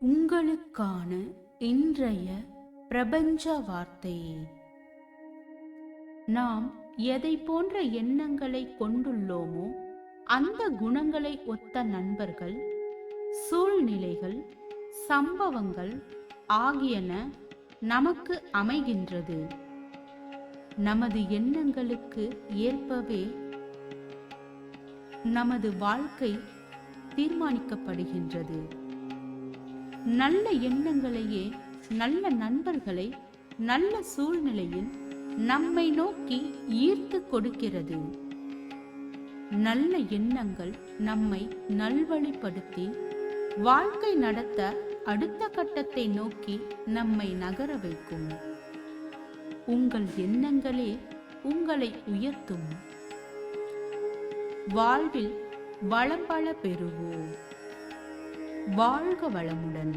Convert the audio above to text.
உங்களுக்கான இன்றைய பிரபஞ்ச வார்த்தை. நாம் எதை போன்ற எண்ணங்களை கொண்டுள்ளோமோ அந்த குணங்களை ஒத்த நண்பர்கள், சூழ்நிலைகள், சம்பவங்கள் ஆகியன நமக்கு அமைகின்றது. நமது எண்ணங்களுக்கு ஏற்பவே நமது வாழ்க்கை தீர்மானிக்கப்படுகின்றது. நல்ல எண்ணங்களையே, நல்ல நண்பர்களை நல்ல சூழ்நிலையில் நம்மை நோக்கி ஈர்த்து கொடுக்கிறது. நல்ல எண்ணங்கள் நம்மை நல்வழிப்படுத்தி வாழ்க்கை நடத்த அடுத்த கட்டத்தை நோக்கி நம்மை நகர வைக்கும். உங்கள் எண்ணங்களே உங்களை உயர்த்தும். வாழ்வில் வளம் பல பெறுவோம். வாழ்க வளமுடன்.